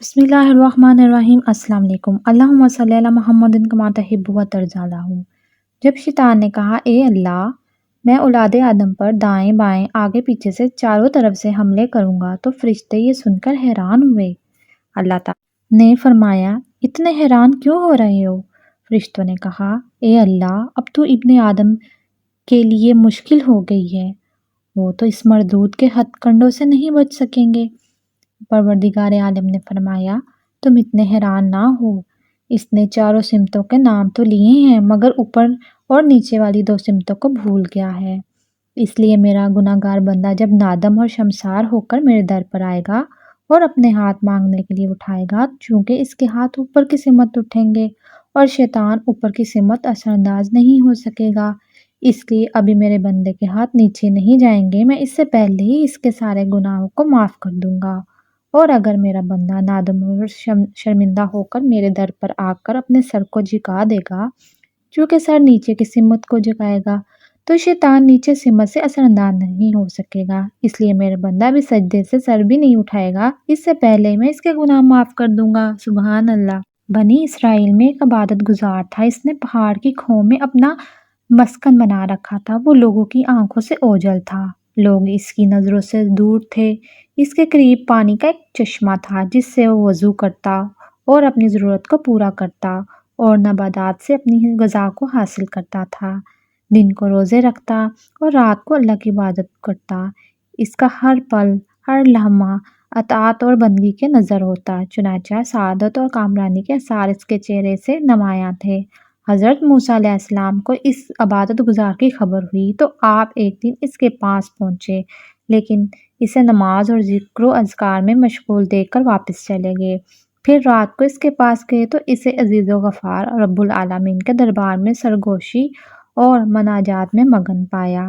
بسم اللہ الرحمن الرحیم۔ السلام علیکم۔ اللہم صلی علی محمد کما تحب و ترضیٰ۔ جب شیطان نے کہا اے اللہ، میں اولاد آدم پر دائیں بائیں آگے پیچھے سے چاروں طرف سے حملے کروں گا تو فرشتے یہ سن کر حیران ہوئے۔ اللہ تعالیٰ نے فرمایا اتنے حیران کیوں ہو رہے ہو؟ فرشتوں نے کہا اے اللہ، اب تو ابن آدم کے لیے مشکل ہو گئی ہے، وہ تو اس مردود کے ہتھ کنڈوں سے نہیں بچ سکیں گے۔ پروردگار عالم نے فرمایا تم اتنے حیران نہ ہو، اس نے چاروں سمتوں کے نام تو لیے ہیں مگر اوپر اور نیچے والی دو سمتوں کو بھول گیا ہے، اس لیے میرا گناہ گار بندہ جب نادم اور شرمسار ہو کر میرے در پر آئے گا اور اپنے ہاتھ مانگنے کے لیے اٹھائے گا، چونکہ اس کے ہاتھ اوپر کی سمت اٹھیں گے اور شیطان اوپر کی سمت اثر انداز نہیں ہو سکے گا، اس لیے ابھی میرے بندے کے ہاتھ نیچے نہیں جائیں گے، میں اس سے پہلے ہی اس کے سارے گناہوں کو معاف کر دوں گا۔ اور اگر میرا بندہ نادم اور شرمندہ ہو کر میرے در پر آ کر اپنے سر کو جھکا دے گا، چونکہ سر نیچے کی سمت کو جھکائے گا تو شیطان نیچے سمت سے اثر انداز نہیں ہو سکے گا، اس لیے میرا بندہ بھی سجدے سے سر بھی نہیں اٹھائے گا، اس سے پہلے میں اس کے گناہ معاف کر دوں گا۔ سبحان اللہ۔ بنی اسرائیل میں ایک عبادت گزار تھا، اس نے پہاڑ کی کھو میں اپنا مسکن بنا رکھا تھا، وہ لوگوں کی آنکھوں سے اوجھل تھا، لوگ اس کی نظروں سے دور تھے، اس کے قریب پانی کا ایک چشمہ تھا جس سے وہ وضو کرتا اور اپنی ضرورت کو پورا کرتا اور نباتات سے اپنی غذا کو حاصل کرتا تھا، دن کو روزے رکھتا اور رات کو اللہ کی عبادت کرتا، اس کا ہر پل ہر لمحہ اطاعت اور بندگی کے نظر ہوتا، چنانچہ سعادت اور کامرانی کے اثار اس کے چہرے سے نمایاں تھے۔ حضرت موسیٰ علیہ السلام کو اس عبادت گزار کی خبر ہوئی تو آپ ایک دن اس کے پاس پہنچے، لیکن اسے نماز اور ذکر و اذکار میں مشغول دیکھ کر واپس چلے گئے۔ پھر رات کو اس کے پاس گئے تو اسے عزیز و غفار رب العالمین کے دربار میں سرگوشی اور مناجات میں مگن پایا۔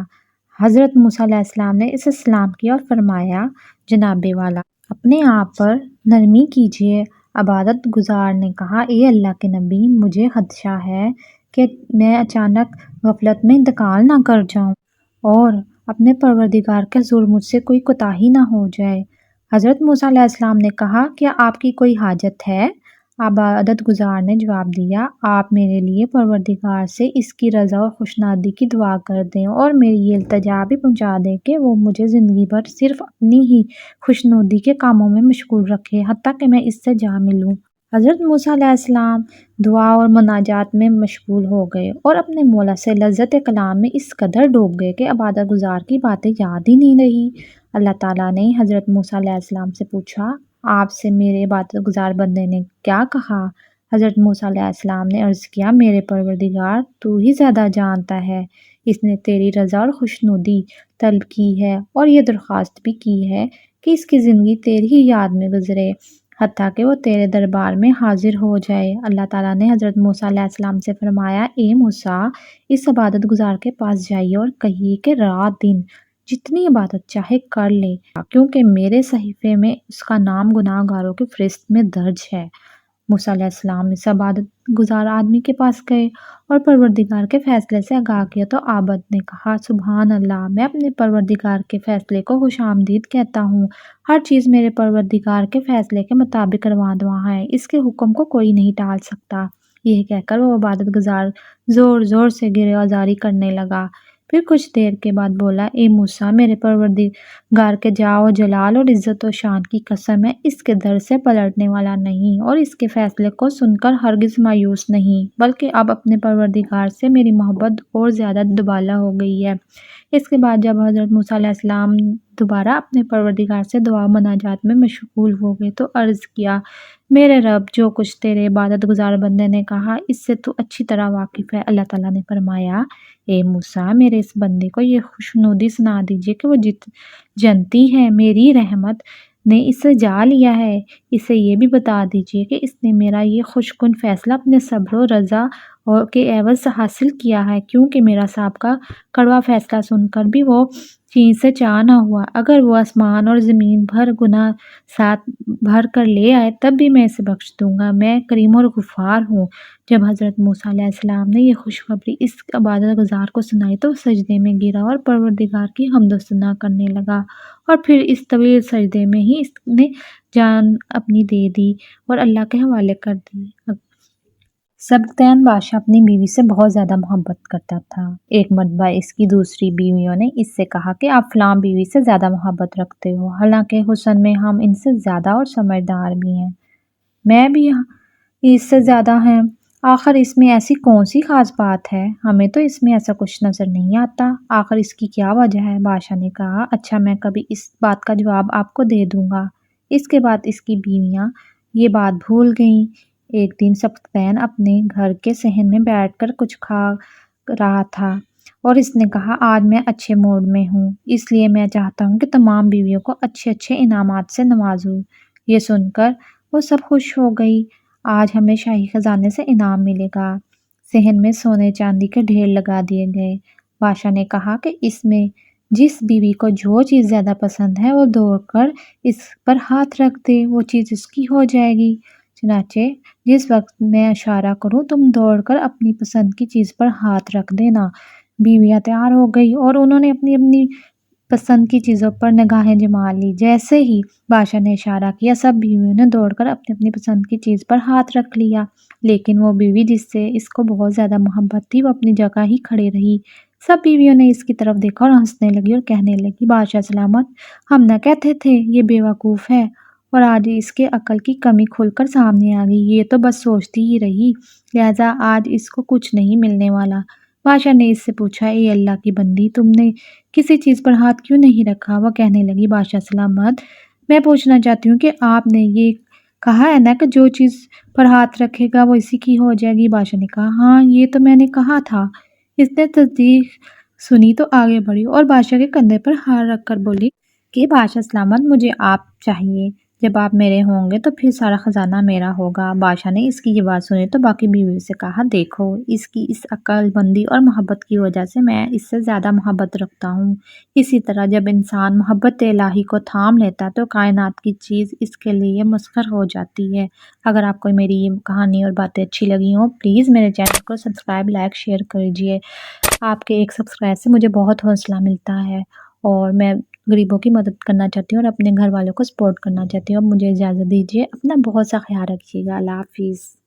حضرت موسیٰ علیہ السلام نے اسے سلام کیا اور فرمایا جناب والا، اپنے آپ پر نرمی کیجیے۔ عبادت گزار نے کہا اے اللہ کے نبی، مجھے خدشہ ہے کہ میں اچانک غفلت میں انتقال نہ کر جاؤں اور اپنے پروردگار کے حضور مجھ سے کوئی کوتاہی نہ ہو جائے۔ حضرت موسیٰ علیہ السلام نے کہا کیا آپ کی کوئی حاجت ہے؟ عبادت گزار نے جواب دیا آپ میرے لیے پروردگار سے اس کی رضا اور خوشنودی کی دعا کر دیں اور میری یہ التجا بھی پہنچا دیں کہ وہ مجھے زندگی بھر صرف اپنی ہی خوشنودی کے کاموں میں مشغول رکھے حتیٰ کہ میں اس سے جا ملوں۔ حضرت موسیٰ علیہ السلام دعا اور مناجات میں مشغول ہو گئے اور اپنے مولا سے لذت کلام میں اس قدر ڈوب گئے کہ عبادت گزار کی باتیں یاد ہی نہیں رہی۔ اللہ تعالیٰ نے حضرت موسیٰ علیہ السلام سے پوچھا آپ سے میرے عبادت گزار بندے نے کیا کہا؟ حضرت موسیٰ علیہ السلام نے عرض کیا میرے پروردگار تو ہی زیادہ جانتا ہے، اس نے تیری رضا اور خوشنودی طلب کی ہے اور یہ درخواست بھی کی ہے کہ اس کی زندگی تیری ہی یاد میں گزرے حتیٰ کہ وہ تیرے دربار میں حاضر ہو جائے۔ اللہ تعالیٰ نے حضرت موسیٰ علیہ السلام سے فرمایا اے موسیٰ، اس عبادت گزار کے پاس جائیے اور کہیے کہ رات دن جتنی عبادت چاہے کر لے، کیونکہ میرے صحیفے میں اس کا نام گناہ گاروں کی فہرست میں درج ہے۔ موسیٰ علیہ السلام اس عبادت گزار آدمی کے پاس گئے اور پروردگار کے فیصلے سے آگاہ کیا تو عابد نے کہا سبحان اللہ، میں اپنے پروردگار کے فیصلے کو خوش آمدید کہتا ہوں، ہر چیز میرے پروردگار کے فیصلے کے مطابق رواں دواں ہے، اس کے حکم کو کوئی نہیں ٹال سکتا۔ یہ کہہ کر وہ عبادت گزار زور زور سے گریہ زاری کرنے لگا، پھر کچھ دیر کے بعد بولا اے موسیٰ، میرے پروردگار کے جاہ و جلال اور عزت و شان کی قسم ہے، اس کے در سے پلٹنے والا نہیں اور اس کے فیصلے کو سن کر ہرگز مایوس نہیں، بلکہ اب اپنے پروردگار سے میری محبت اور زیادہ دوبالا ہو گئی ہے۔ اس کے بعد جب حضرت موسیٰ علیہ السلام دوبارہ اپنے پروردگار سے دعا مناجات میں مشغول ہو گئے تو عرض کیا میرے رب، جو کچھ تیرے عبادت گزار بندے نے کہا اس سے تو اچھی طرح واقف ہے۔ اللہ تعالیٰ نے فرمایا اے موسیٰ، میرے اس بندے کو یہ خوشنودی سنا دیجیے کہ وہ جنتی ہے، میری رحمت نے اسے جا لیا ہے، اسے یہ بھی بتا دیجیے کہ اس نے میرا یہ خوش کن فیصلہ اپنے صبر و رضا کے عوض سے حاصل کیا ہے، کیونکہ میرا سابقہ کڑوا فیصلہ سن کر بھی وہ چین سے چاں نہ ہوا، اگر وہ آسمان اور زمین بھر گناہ ساتھ بھر کر لے آئے تب بھی میں اسے بخش دوں گا، میں کریم اور غفار ہوں۔ جب حضرت موسیٰ علیہ السلام نے یہ خوشخبری اس عبادت گزار کو سنائی تو سجدے میں گرا اور پروردگار کی حمد و ثنا کرنے لگا، اور پھر اس طویل سجدے میں ہی اس نے جان اپنی دے دی اور اللہ کے حوالے کر دی۔ سبکتین بادشاہ اپنی بیوی سے بہت زیادہ محبت کرتا تھا۔ ایک مرتبہ اس کی دوسری بیویوں نے اس سے کہا کہ آپ فلاں بیوی سے زیادہ محبت رکھتے ہو، حالانکہ حسن میں ہم ان سے زیادہ اور سمجھدار بھی ہیں، میں بھی اس سے زیادہ ہیں، آخر اس میں ایسی کون سی خاص بات ہے؟ ہمیں تو اس میں ایسا کچھ نظر نہیں آتا، آخر اس کی کیا وجہ ہے؟ بادشاہ نے کہا، اچھا میں کبھی اس بات کا جواب آپ کو دے دوں گا۔ اس کے بعد اس کی بیویاں یہ بات بھول گئیں۔ ایک دن سبکتین اپنے گھر کے صحن میں بیٹھ کر کچھ کھا رہا تھا اور اس نے کہا، آج میں اچھے موڈ میں ہوں، اس لیے میں چاہتا ہوں کہ تمام بیویوں کو اچھے اچھے انعامات سے نوازوں۔ یہ سن کر وہ سب خوش ہو گئی، آج ہمیں شاہی خزانے سے انعام ملے گا۔ صحن میں سونے چاندی کے ڈھیر لگا دیے گئے۔ بادشاہ نے کہا کہ اس میں جس بیوی کو جو چیز زیادہ پسند ہے وہ دوڑ کر اس پر ہاتھ رکھ دے، وہ چیز اس کی ہو جائے گی۔ چنانچہ جس وقت میں اشارہ کروں تم دوڑ کر اپنی پسند کی چیز پر ہاتھ رکھ دینا۔ بیویاں تیار ہو گئی اور انہوں نے اپنی اپنی پسند کی چیزوں پر نگاہیں جما لی۔ جیسے ہی بادشاہ نے اشارہ کیا، سب بیویوں نے دوڑ کر اپنی اپنی پسند کی چیز پر ہاتھ رکھ لیا، لیکن وہ بیوی جس سے اس کو بہت زیادہ محبت تھی وہ اپنی جگہ ہی کھڑی رہی۔ سب بیویوں نے اس کی طرف دیکھا اور ہنسنے لگی اور کہنے لگی، بادشاہ سلامت، ہم نہ کہتے تھے یہ بے وقوف ہے، اور آج اس کے عقل کی کمی کھل کر سامنے آ گئی، یہ تو بس سوچتی ہی رہی، لہٰذا آج اس کو کچھ نہیں ملنے والا۔ بادشاہ نے اس سے پوچھا، اے اللہ کی بندی، تم نے کسی چیز پر ہاتھ کیوں نہیں رکھا؟ وہ کہنے لگی، بادشاہ سلامت، میں پوچھنا چاہتی ہوں کہ آپ نے یہ کہا ہے نا کہ جو چیز پر ہاتھ رکھے گا وہ اسی کی ہو جائے گی؟ بادشاہ نے کہا، ہاں یہ تو میں نے کہا تھا۔ اس نے تصدیق سنی تو آگے بڑھی اور بادشاہ کے کندھے پر ہاتھ رکھ کر بولی کہ بادشاہ سلامت، مجھے آپ چاہیے، جب آپ میرے ہوں گے تو پھر سارا خزانہ میرا ہوگا۔ بادشاہ نے اس کی یہ بات سنی تو باقی بیویوں سے کہا، دیکھو اس کی اس عقل مندی اور محبت کی وجہ سے میں اس سے زیادہ محبت رکھتا ہوں۔ اسی طرح جب انسان محبت الہی کو تھام لیتا تو کائنات کی چیز اس کے لیے مسخر ہو جاتی ہے۔ اگر آپ کو میری یہ کہانی اور باتیں اچھی لگی ہوں، پلیز میرے چینل کو سبسکرائب، لائک، شیئر کیجیے۔ آپ کے ایک سبسکرائب سے مجھے بہت حوصلہ ملتا ہے اور میں غریبوں کی مدد کرنا چاہتی ہوں اور اپنے گھر والوں کو سپورٹ کرنا چاہتی ہوں۔ اب مجھے اجازت دیجیے، اپنا بہت سا خیال رکھیے گا، اللہ حافظ۔